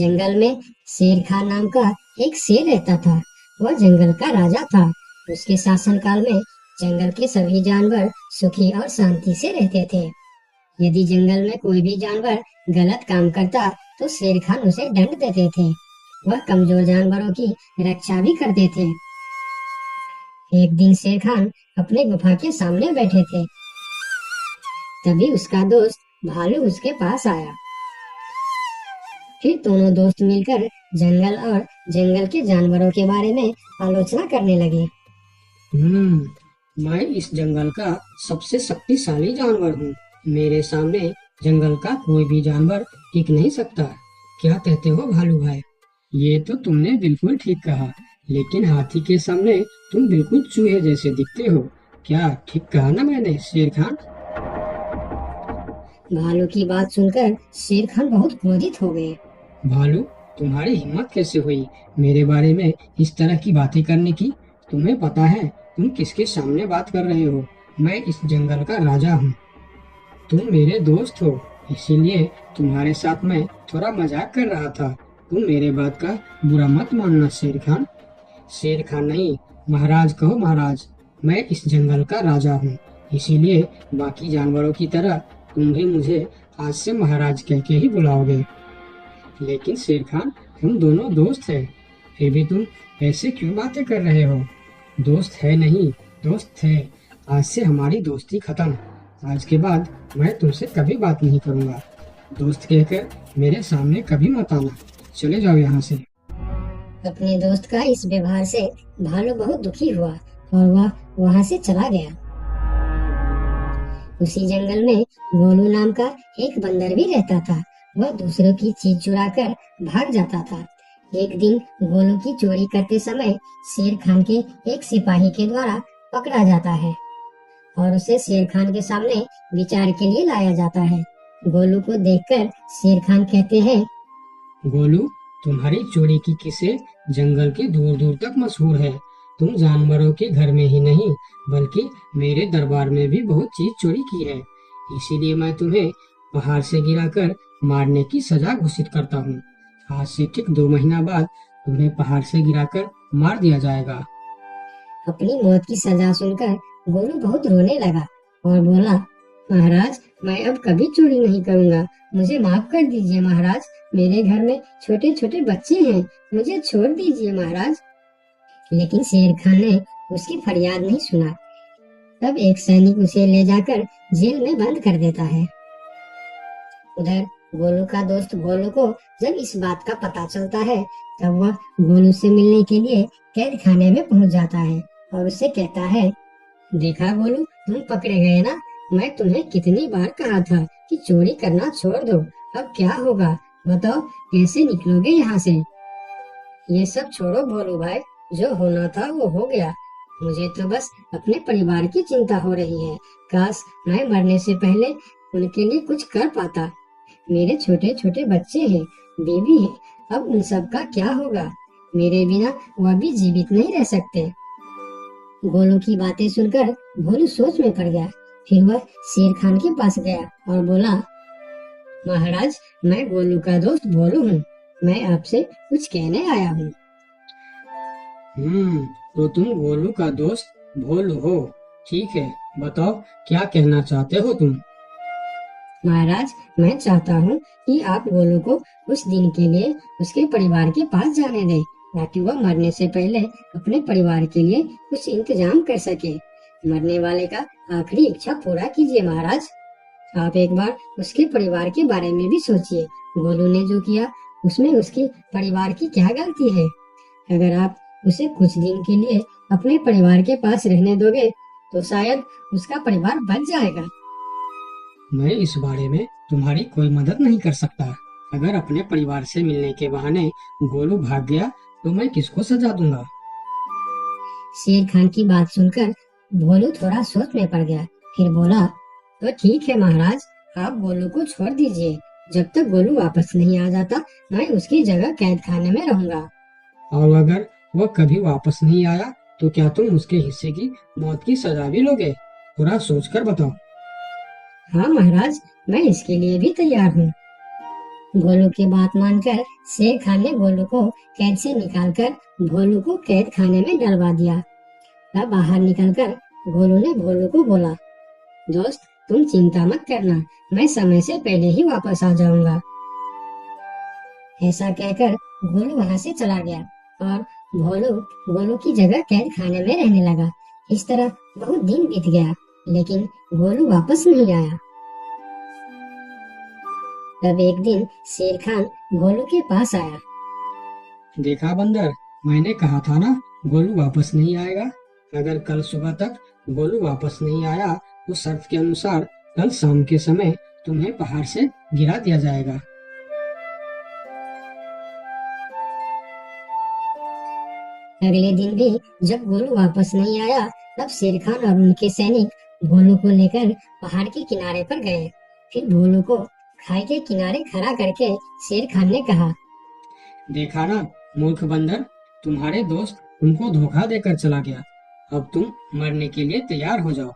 जंगल में शेर खान नाम का एक शेर रहता था। वह जंगल का राजा था। उसके शासनकाल में जंगल के सभी जानवर सुखी और शांति से रहते थे। यदि जंगल में कोई भी जानवर गलत काम करता तो शेर खान उसे दंड देते थे। वह कमजोर जानवरों की रक्षा भी करते थे। एक दिन शेर खान अपने गुफा के सामने बैठे थे। तभी उसका दोस्त भालू उसके पास आया। फिर दोनों दोस्त मिलकर जंगल और जंगल के जानवरों के बारे में आलोचना करने लगे। मैं इस जंगल का सबसे शक्तिशाली जानवर हूँ। मेरे सामने जंगल का कोई भी जानवर टिक नहीं सकता। क्या कहते हो भालू भाई? ये तो तुमने बिल्कुल ठीक कहा, लेकिन हाथी के सामने तुम बिल्कुल चूहे जैसे दिखते हो। क्या ठीक कहा ना मैंने शेर खान? भालू की बात सुनकर शेर खान बहुत क्रोधित हो गए। भालू, तुम्हारी हिम्मत कैसे हुई मेरे बारे में इस तरह की बातें करने की? तुम्हें पता है तुम किसके सामने बात कर रहे हो? मैं इस जंगल का राजा हूँ। तुम मेरे दोस्त हो, इसीलिए तुम्हारे साथ मैं थोड़ा मजाक कर रहा था। तुम मेरे बात का बुरा मत मानना शेर खान। शेर खान नहीं, महाराज कहो महाराज। मैं इस जंगल का राजा हूँ, इसीलिए बाकी जानवरों की तरह तुम भी मुझे आज से महाराज कह के ही बुलाओगे। लेकिन शेर खान, हम दोनों दोस्त हैं, फिर भी तुम ऐसे क्यों बातें कर रहे हो? दोस्त है नहीं, दोस्त है। आज से हमारी दोस्ती खत्म। आज के बाद मैं तुमसे कभी बात नहीं करूंगा। दोस्त कहकर मेरे सामने कभी मत आना। चले जाओ यहाँ से। अपने दोस्त का इस व्यवहार से भालू बहुत दुखी हुआ और वह वहां से चला गया। उसी जंगल में गोलू नाम का एक बंदर भी रहता था। वह दूसरों की चीज चुराकर भाग जाता था। एक दिन गोलू की चोरी करते समय शेर खान के एक सिपाही के द्वारा पकड़ा जाता है और उसे शेर खान के सामने विचार के लिए लाया जाता है। गोलू को देखकर शेर खान कहते हैं, गोलू, तुम्हारी चोरी की किस्से जंगल के दूर दूर तक मशहूर है। तुम जानवरों के घर में ही नहीं, बल्कि मेरे दरबार में भी बहुत चीज चोरी की है। इसीलिए मैं तुम्हें पहाड़ से गिराकर मारने की सजा घोषित करता हूँ। आज से ठीक 2 महीना बाद तुम्हें पहाड़ से गिराकर मार दिया जाएगा। अपनी मौत की सजा सुनकर गोलू बहुत रोने लगा और बोला, महाराज, मैं अब कभी चोरी नहीं करूंगा। मुझे माफ कर दीजिए महाराज। मेरे घर में छोटे छोटे बच्चे हैं, मुझे छोड़ दीजिए महाराज। लेकिन शेर खान ने उसकी फरियाद नहीं सुना। तब एक सैनिक उसे ले जाकर जेल में बंद कर देता है। उधर गोलू का दोस्त भोलू को जब इस बात का पता चलता है, तब वह गोलू से मिलने के लिए कैद खाने में पहुंच जाता है और उससे कहता है, देखा गोलू, तुम पकड़े गए ना। मैं तुम्हें कितनी बार कहा था कि चोरी करना छोड़ दो। अब क्या होगा बताओ, कैसे निकलोगे यहाँ से? ये सब छोड़ो भोलू भाई, जो होना था वो हो गया। मुझे तो बस अपने परिवार की चिंता हो रही है। काश मैं मरने से पहले उनके लिए कुछ कर पाता। मेरे छोटे छोटे बच्चे हैं, बीवी है, अब उन सब का क्या होगा? मेरे बिना वह भी जीवित नहीं रह सकते। गोलू की बातें सुनकर भोलू सोच में पड़ गया। फिर वह शेर खान के पास गया और बोला, महाराज, मैं गोलू का दोस्त भोलू हूँ। मैं आपसे कुछ कहने आया हूँ। तो तुम गोलू का दोस्त भोलू हो? ठीक है, बताओ क्या कहना चाहते हो तुम? महाराज, मैं चाहता हूँ कि आप गोलू को कुछ दिन के लिए उसके परिवार के पास जाने दें, ताकि वह मरने से पहले अपने परिवार के लिए कुछ इंतजाम कर सके। मरने वाले का आखिरी इच्छा पूरा कीजिए महाराज। आप एक बार उसके परिवार के बारे में भी सोचिए। गोलू ने जो किया उसमें उसके परिवार की क्या गलती है? अगर आप उसे कुछ दिन के लिए अपने परिवार के पास रहने दोगे तो शायद उसका परिवार बच जाएगा। मैं इस बारे में तुम्हारी कोई मदद नहीं कर सकता। अगर अपने परिवार से मिलने के बहाने गोलू भाग गया तो मैं किसको सजा दूंगा? शेर खान की बात सुनकर भोलू थोड़ा सोच में पड़ गया। फिर बोला, तो ठीक है महाराज, आप गोलू को छोड़ दीजिए। जब तक गोलू वापस नहीं आ जाता मैं उसकी जगह कैद खाने में रहूंगा। और अगर वह कभी वापस नहीं आया तो क्या तुम उसके हिस्से की मौत की सजा भी लोगे? थोड़ा सोचकर बताओ। हाँ महाराज, मैं इसके लिए भी तैयार हूँ। भोलू की बात मानकर शेर खान ने गोलू को कैद से निकालकर भोलू को कैद खाने में डलवा दिया। तब बाहर निकलकर गोलू ने भोलू को बोला, दोस्त तुम चिंता मत करना, मैं समय से पहले ही वापस आ जाऊंगा। ऐसा कहकर गोलू वहां से चला गया और भोलू गोलू की जगह कैद खाने में रहने लगा। इस तरह बहुत दिन बीत गया, लेकिन गोलू वापस नहीं आया। तब एक दिन शेर खान गोलू के पास आया। देखा बंदर, मैंने कहा था ना गोलू वापस नहीं आएगा। अगर कल सुबह तक गोलू वापस नहीं आया तो शर्त के अनुसार कल शाम के समय तुम्हें पहाड़ से गिरा दिया जाएगा। अगले दिन भी जब गोलू वापस नहीं आया, तब शेर खान और उनके सैनिक भोलू को लेकर पहाड़ के किनारे पर गए। फिर भोलू को खाई के किनारे खड़ा करके शेर खान ने कहा, देखा ना मूर्ख बंदर, तुम्हारे दोस्त तुमको धोखा देकर चला गया। अब तुम मरने के लिए तैयार हो जाओ।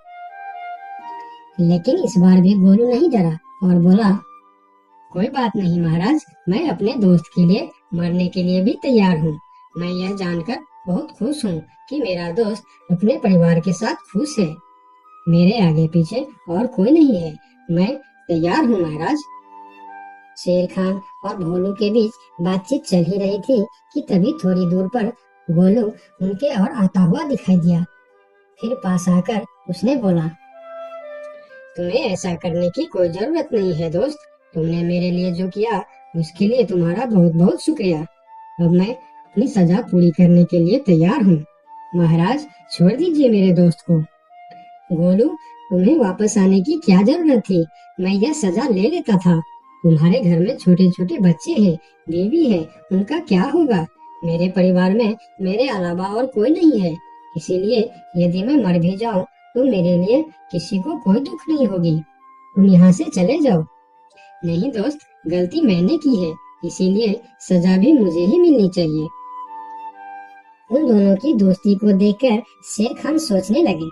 लेकिन इस बार भी गोलू नहीं डरा और बोला, कोई बात नहीं महाराज, मैं अपने दोस्त के लिए मरने के लिए भी तैयार हूँ। मैं यह जानकर बहुत खुश हूँ कि मेरा दोस्त अपने परिवार के साथ खुश है। मेरे आगे पीछे और कोई नहीं है, मैं तैयार हूँ महाराज। शेर खान और भोलू के बीच बातचीत चल ही रही थी कि तभी थोड़ी दूर पर गोलू उनके और आता हुआ दिखाई दिया। फिर पास आकर उसने बोला, तुम्हें ऐसा करने की कोई जरूरत नहीं है दोस्त। तुमने मेरे लिए जो किया उसके लिए तुम्हारा बहुत बहुत शुक्रिया। अब मैं अपनी सजा पूरी करने के लिए तैयार हूँ। महाराज छोड़ दीजिए मेरे दोस्त को। गोलू, तुम्हें वापस आने की क्या जरूरत थी? मैं यह सजा ले लेता था। तुम्हारे घर में छोटे छोटे बच्चे हैं, बीवी है, उनका क्या होगा? मेरे परिवार में मेरे अलावा और कोई नहीं है, इसीलिए यदि मैं मर भी जाऊं तो मेरे लिए किसी को कोई दुख नहीं होगी। तुम यहाँ से चले जाओ। नहीं दोस्त, गलती मैंने की है, इसीलिए सजा भी मुझे ही मिलनी चाहिए। उन दोनों की दोस्ती को देखकर शेर खान सोचने लगे,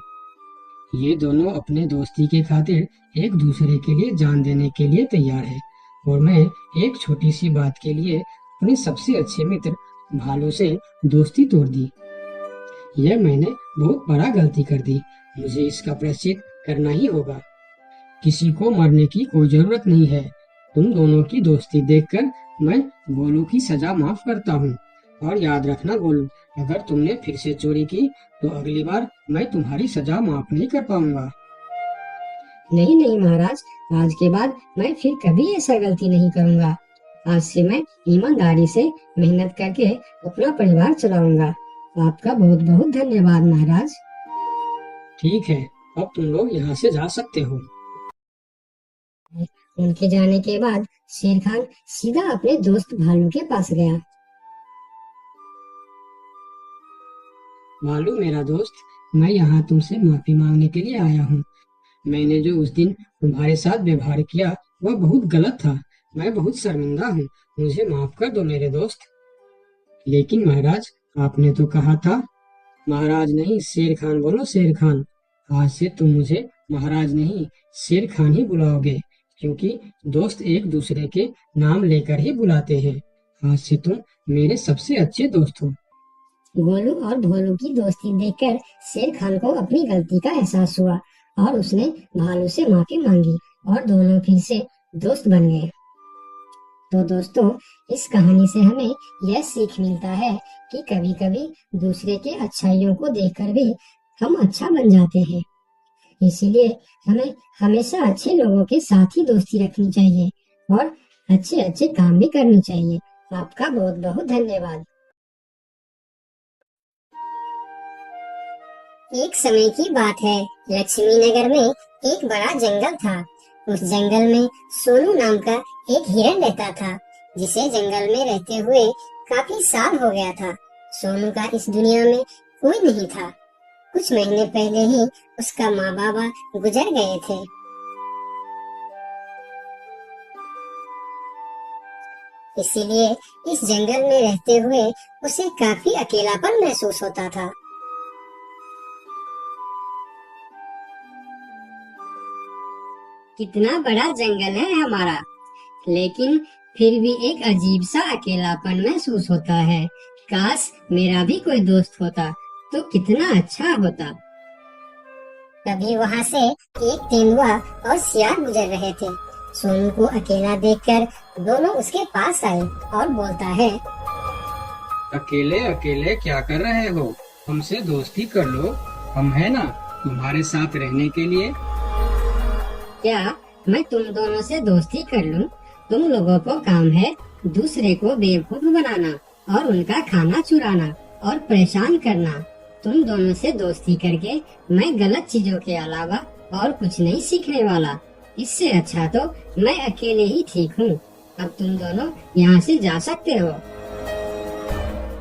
ये दोनों अपने दोस्ती के खातिर एक दूसरे के लिए जान देने के लिए तैयार है, और मैं एक छोटी सी बात के लिए अपने सबसे अच्छे मित्र भालू से दोस्ती तोड़ दी। यह मैंने बहुत बड़ा गलती कर दी। मुझे इसका प्रायश्चित करना ही होगा। किसी को मरने की कोई जरूरत नहीं है। तुम दोनों की दोस्ती देखकर मैं गोलू की सजा माफ करता हूँ। और याद रखना गोलू, अगर तुमने फिर से चोरी की तो अगली बार मैं तुम्हारी सजा माफ नहीं कर पाऊंगा। नहीं नहीं महाराज, आज के बाद मैं फिर कभी ऐसा गलती नहीं करूंगा। आज से मैं ईमानदारी से मेहनत करके अपना परिवार चलाऊंगा। आपका बहुत बहुत धन्यवाद महाराज। ठीक है, अब तुम लोग यहाँ से जा सकते हो। उनके जाने के बाद शेर खान सीधा अपने दोस्त भालू के पास गया। भालू मेरा दोस्त, मैं यहाँ तुमसे माफी मांगने के लिए आया हूँ। मैंने जो उस दिन तुम्हारे साथ व्यवहार किया वह बहुत गलत था। मैं बहुत शर्मिंदा हूँ। मुझे माफ कर दो मेरे दोस्त। लेकिन महाराज, आपने तो कहा था। महाराज नहीं, शेर खान बोलो, शेर खान। आज से तुम मुझे महाराज नहीं, शेर खान ही बुलाओगे, क्योंकि दोस्त एक दूसरे के नाम लेकर ही बुलाते हैं। आज से तुम मेरे सबसे अच्छे दोस्त हो। गोलू और भोलू की दोस्ती देखकर शेर खान को अपनी गलती का एहसास हुआ और उसने भालू से माफी मांगी और दोनों फिर से दोस्त बन गए। तो दोस्तों, इस कहानी से हमें यह सीख मिलता है कि कभी कभी दूसरे के अच्छाइयों को देखकर भी हम अच्छा बन जाते हैं। इसीलिए हमें हमेशा अच्छे लोगों के साथ ही दोस्ती रखनी चाहिए और अच्छे अच्छे काम भी करनी चाहिए। आपका बहुत बहुत धन्यवाद। एक समय की बात है, लक्ष्मी नगर में एक बड़ा जंगल था। उस जंगल में सोनू नाम का एक हिरण रहता था, जिसे जंगल में रहते हुए काफी साल हो गया था। सोनू का इस दुनिया में कोई नहीं था। कुछ महीने पहले ही उसका माँ बाबा गुजर गए थे। इसीलिए इस जंगल में रहते हुए उसे काफी अकेलापन महसूस होता था। कितना बड़ा जंगल है हमारा, लेकिन फिर भी एक अजीब सा अकेलापन महसूस होता है। काश मेरा भी कोई दोस्त होता तो कितना अच्छा होता। तभी वहाँ से एक तेंदुआ और सियार गुजर रहे थे। सोनू को अकेला देखकर दोनों उसके पास आए और बोलता है, अकेले अकेले क्या कर रहे हो? हमसे दोस्ती कर लो, हम है ना तुम्हारे साथ रहने के लिए। क्या मैं तुम दोनों से दोस्ती कर लूं? तुम लोगों को काम है दूसरे को बेवकूफ बनाना और उनका खाना चुराना और परेशान करना। तुम दोनों से दोस्ती करके मैं गलत चीजों के अलावा और कुछ नहीं सीखने वाला। इससे अच्छा तो मैं अकेले ही ठीक हूँ। अब तुम दोनों यहाँ से जा सकते हो।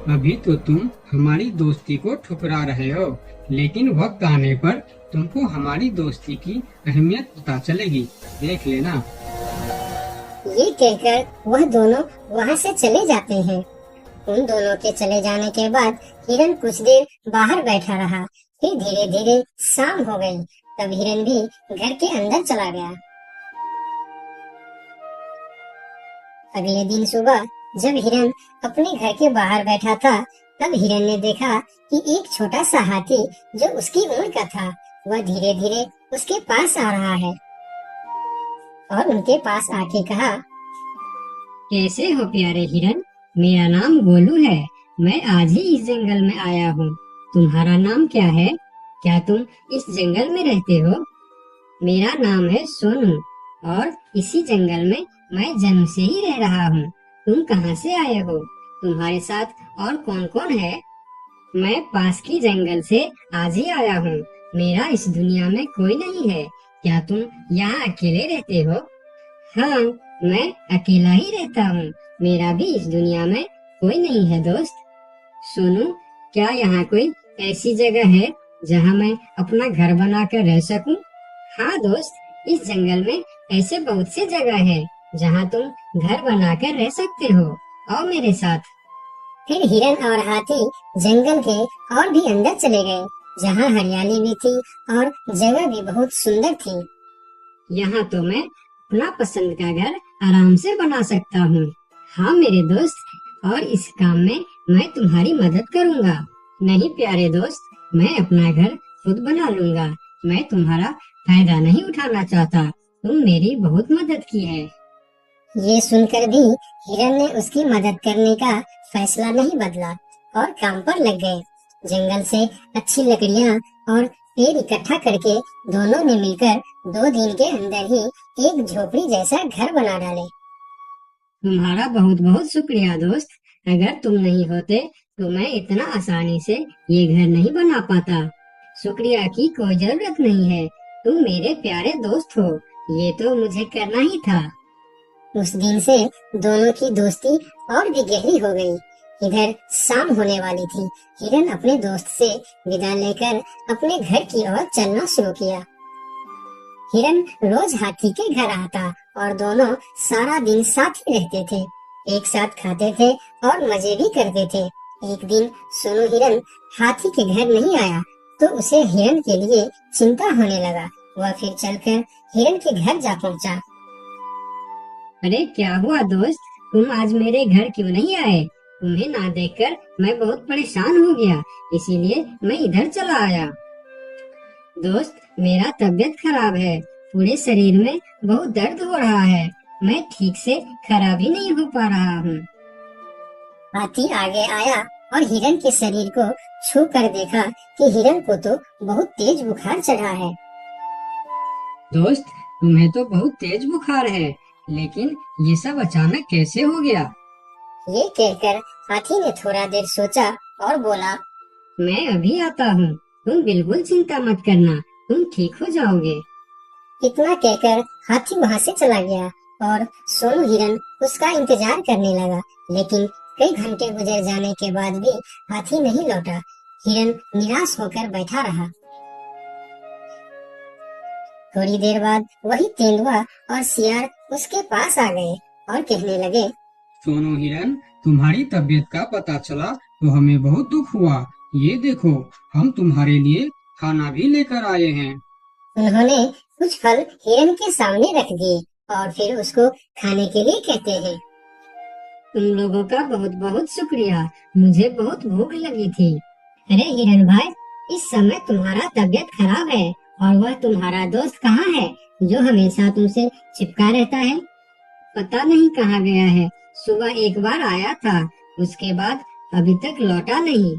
अभी तो तुम हमारी दोस्ती को ठुकरा रहे हो, लेकिन वक्त आने पर तुमको हमारी दोस्ती की अहमियत पता चलेगी, देख लेना। ये कहकर वह दोनों वहाँ से चले जाते हैं। उन दोनों के चले जाने के बाद हिरन कुछ देर बाहर बैठा रहा। फिर धीरे धीरे शाम हो गई। तब हिरन भी घर के अंदर चला गया। अगले दिन सुबह जब हिरन अपने घर के बाहर बैठा था, तब हिरन ने देखा कि एक छोटा सा हाथी जो उसकी उम्र का था, वह धीरे धीरे उसके पास आ रहा है और उनके पास आके कहा, कैसे हो प्यारे हिरन? मेरा नाम गोलू है। मैं आज ही इस जंगल में आया हूँ। तुम्हारा नाम क्या है? क्या तुम इस जंगल में रहते हो? मेरा नाम है सोनू और इसी जंगल में मैं जन्म से ही रह रहा हूँ। तुम कहाँ से आए हो? तुम्हारे साथ और कौन कौन है? मैं पास की जंगल से आज ही आया हूँ। मेरा इस दुनिया में कोई नहीं है। क्या तुम यहाँ अकेले रहते हो? हाँ, मैं अकेला ही रहता हूँ। मेरा भी इस दुनिया में कोई नहीं है दोस्त। सोनू, क्या यहाँ कोई ऐसी जगह है जहाँ मैं अपना घर बनाकर रह सकूं? हाँ दोस्त, इस जंगल में ऐसे बहुत से जगह है जहाँ तुम घर बनाकर रह सकते हो। आओ मेरे साथ। फिर हिरन और हाथी जंगल के और भी अंदर चले गए, जहाँ हरियाली भी थी और जगह भी बहुत सुंदर थी। यहाँ तो मैं अपना पसंद का घर आराम से बना सकता हूँ। हाँ मेरे दोस्त, और इस काम में मैं तुम्हारी मदद करूँगा। नहीं प्यारे दोस्त, मैं अपना घर खुद बना लूँगा। मैं तुम्हारा फायदा नहीं उठाना चाहता। तुम मेरी बहुत मदद की है। ये सुनकर भी हिरन ने उसकी मदद करने का फैसला नहीं बदला और काम पर लग गए। जंगल से अच्छी लकड़ियाँ और पेड़ इकट्ठा करके दोनों ने मिलकर 2 दिन के अंदर ही एक झोपड़ी जैसा घर बना डाले। तुम्हारा बहुत बहुत शुक्रिया दोस्त। अगर तुम नहीं होते तो मैं इतना आसानी से ये घर नहीं बना पाता। शुक्रिया की कोई जरूरत नहीं है। तुम मेरे प्यारे दोस्त हो। ये तो मुझे करना ही था। उस दिन से दोनों की दोस्ती और भी गहरी हो गई। इधर शाम होने वाली थी। हिरन अपने दोस्त से विदा लेकर अपने घर की ओर चलना शुरू किया। हिरन रोज हाथी के घर आता और दोनों सारा दिन साथ ही रहते थे। एक साथ खाते थे और मजे भी करते थे। एक दिन सोनू हिरन हाथी के घर नहीं आया तो उसे हिरन के लिए चिंता होने लगा। वह फिर चलकर हिरन के घर जा पहुंचा। अरे क्या हुआ दोस्त, तुम आज मेरे घर क्यों नहीं आए? तुम्हें ना देखकर मैं बहुत परेशान हो गया, इसीलिए मैं इधर चला आया। दोस्त, मेरा तबीयत खराब है। पूरे शरीर में बहुत दर्द हो रहा है। मैं ठीक से खड़ा भी नहीं हो पा रहा हूँ। हाथी आगे आया और हिरन के शरीर को छू कर देखा कि हिरन को तो बहुत तेज बुखार चढ़ा है। दोस्त, तुम्हें तो बहुत तेज बुखार है, लेकिन ये सब अचानक कैसे हो गया? ये कहकर हाथी ने थोड़ा देर सोचा और बोला, मैं अभी आता हूँ। तुम बिल्कुल चिंता मत करना, तुम ठीक हो जाओगे। इतना कहकर हाथी वहाँ से चला गया और सोनू हिरन उसका इंतजार करने लगा। लेकिन कई घंटे गुजर जाने के बाद भी हाथी नहीं लौटा। हिरन निराश होकर बैठा रहा। थोड़ी देर बाद वही तेंदुआ और सियार उसके पास आ गए और कहने लगे, सोनू हिरन, तुम्हारी तबीयत का पता चला तो हमें बहुत दुख हुआ। ये देखो, हम तुम्हारे लिए खाना भी लेकर आए हैं। उन्होंने कुछ फल हिरन के सामने रख दिए और फिर उसको खाने के लिए कहते हैं। तुम लोगों का बहुत बहुत शुक्रिया, मुझे बहुत भूख लगी थी। अरे हिरन भाई, इस समय तुम्हारा तबीयत खराब है और वह तुम्हारा दोस्त कहाँ है जो हमेशा तुमसे चिपका रहता है? पता नहीं कहाँ गया है। सुबह एक बार आया था, उसके बाद अभी तक लौटा नहीं।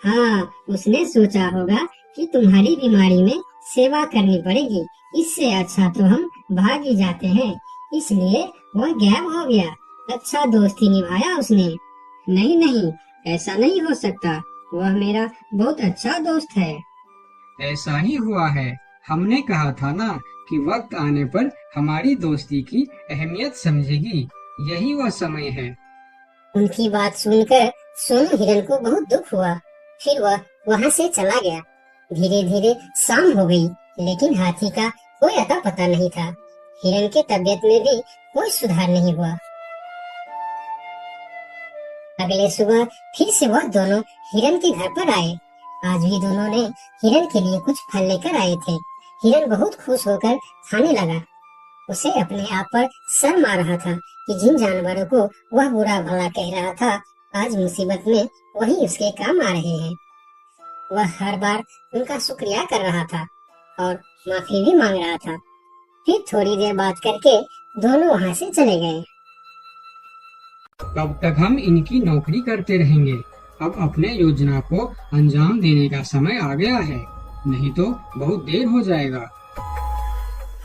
हाँ, उसने सोचा होगा कि तुम्हारी बीमारी में सेवा करनी पड़ेगी, इससे अच्छा तो हम भाग ही जाते हैं, इसलिए वह गायब हो गया। अच्छा दोस्ती निभाया उसने। नहीं नहीं, ऐसा नहीं हो सकता, वह मेरा बहुत अच्छा दोस्त है। ऐसा ही हुआ है। हमने कहा था ना कि वक्त आने पर हमारी दोस्ती की अहमियत समझेगी। यही वह समय है। उनकी बात सुनकर सोनू हिरन को बहुत दुख हुआ। फिर वह वहाँ से चला गया। धीरे धीरे शाम हो गई, लेकिन हाथी का कोई अता पता नहीं था। हिरन के तबीयत में भी कोई सुधार नहीं हुआ। अगले सुबह फिर से वह दोनों हिरन के घर पर आए। आज भी दोनों ने हिरन के लिए कुछ फल लेकर आए थे। हिरन बहुत खुश होकर खाने लगा। उसे अपने आप पर शर्म आ रहा था कि जिन जानवरों को वह बुरा भला कह रहा था, आज मुसीबत में वही उसके काम आ रहे हैं। वह हर बार उनका शुक्रिया कर रहा था और माफी भी मांग रहा था। फिर थोड़ी देर बात करके दोनों वहाँ से चले गए। कब तक हम इनकी नौकरी करते रहेंगे? अब अपने योजना को अंजाम देने का समय आ गया है, नहीं तो बहुत देर हो जाएगा।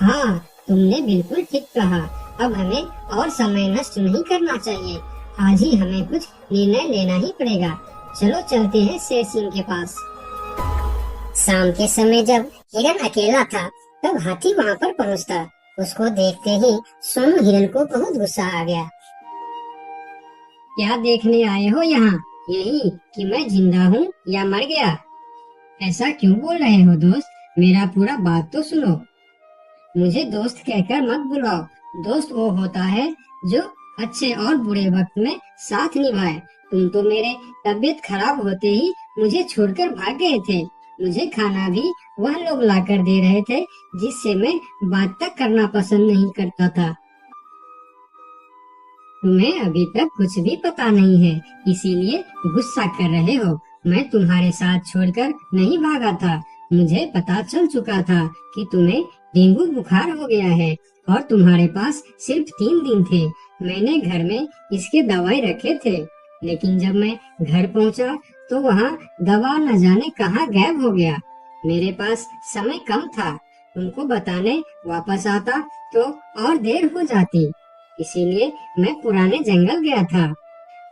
हाँ, तुमने बिल्कुल ठीक कहा। अब हमें और समय नष्ट नहीं करना चाहिए। आज ही हमें कुछ निर्णय लेना ही पड़ेगा। चलो चलते हैं शेर सिंह के पास। शाम के समय जब हिरन अकेला था, तब हाथी वहाँ पर पहुँचता। उसको देखते ही सोनू हिरन को बहुत गुस्सा आ गया। क्या देखने आए हो यहाँ? यही कि मैं जिंदा हूँ या मर गया? ऐसा क्यों बोल रहे हो दोस्त? मेरा पूरा बात तो सुनो। मुझे दोस्त कहकर मत बुलाओ। दोस्त वो होता है जो अच्छे और बुरे वक्त में साथ निभाए। तुम तो मेरे तबीयत खराब होते ही मुझे छोड़कर भाग गए थे। मुझे खाना भी वह लोग लाकर दे रहे थे जिससे मैं बात तक करना पसंद नहीं करता था। तुम्हें अभी तक कुछ भी पता नहीं है, इसीलिए गुस्सा कर रहे हो। मैं तुम्हारे साथ छोड़कर नहीं भागा था। मुझे पता चल चुका था कि तुम्हें डेंगू बुखार हो गया है और तुम्हारे पास सिर्फ 3 दिन थे। मैंने घर में इसके दवाई रखे थे, लेकिन जब मैं घर पहुंचा तो वहाँ दवा न जाने कहाँ गायब हो गया। मेरे पास समय कम था। तुमको बताने वापस आता तो और देर हो जाती, इसीलिए मैं पुराने जंगल गया था।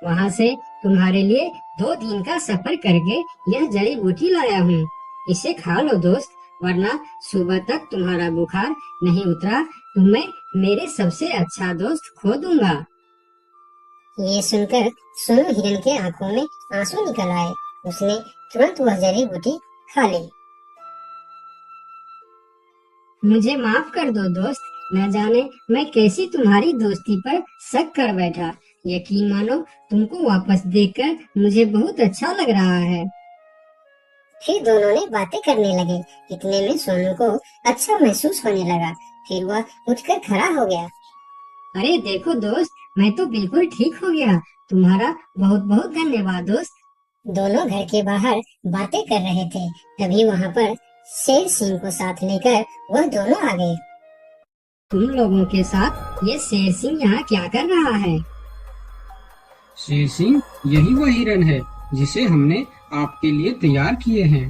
वहाँ से तुम्हारे लिए 2 दिन का सफर करके यह जड़ी बूटी लाया हूँ। इसे खा लो दोस्त, वरना सुबह तक तुम्हारा बुखार नहीं उतरा तो मैं मेरे सबसे अच्छा दोस्त खो दूंगा। ये सुनकर सोनू हिरन के आंखों में आंसू निकल आए। उसने तुरंत वह जड़ी बूटी खा ली। मुझे माफ कर दो दोस्त, न जाने मैं कैसी तुम्हारी दोस्ती पर शक कर बैठा। यकीन मानो, तुमको वापस देखकर मुझे बहुत अच्छा लग रहा है। फिर दोनों ने बातें करने लगे। इतने में सोनू को अच्छा महसूस होने लगा। फिर वह उठकर खड़ा हो गया। अरे देखो दोस्त, मैं तो बिल्कुल ठीक हो गया। तुम्हारा बहुत बहुत धन्यवाद दोस्त। दोनों घर के बाहर बातें कर रहे थे, तभी वहाँ पर शेर सिंह को साथ लेकर वह दोनों आ गए। तुम लोगों के साथ ये शेर सिंह यहाँ क्या कर रहा है? शेर सिंह, यही वह हिरन है जिसे हमने आपके लिए तैयार किए हैं।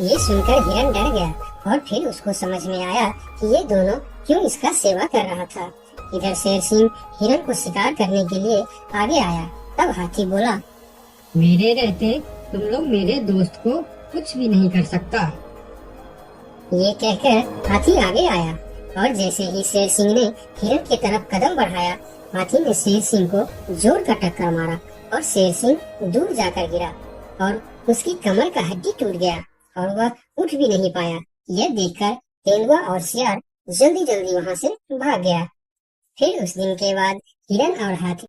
ये सुनकर हिरन डर गया और फिर उसको समझ में आया कि ये दोनों क्यों इसका सेवा कर रहा था। इधर शेर सिंह हिरन को शिकार करने के लिए आगे आया। तब हाथी बोला, मेरे रहते तुम लोग मेरे दोस्त को कुछ भी नहीं कर सकता। ये कहकर हाथी आगे आया और जैसे ही शेर सिंह ने हिरन की तरफ कदम बढ़ाया, हाथी ने शेर सिंह को जोर का टक्कर मारा और शेर सिंह दूर जाकर गिरा और उसकी कमर का हड्डी टूट गया और वह उठ भी नहीं पाया। यह देखकर तेंदुआ और शियार जल्दी जल्दी वहाँ से भाग गया। फिर उस दिन के बाद हिरन और हाथी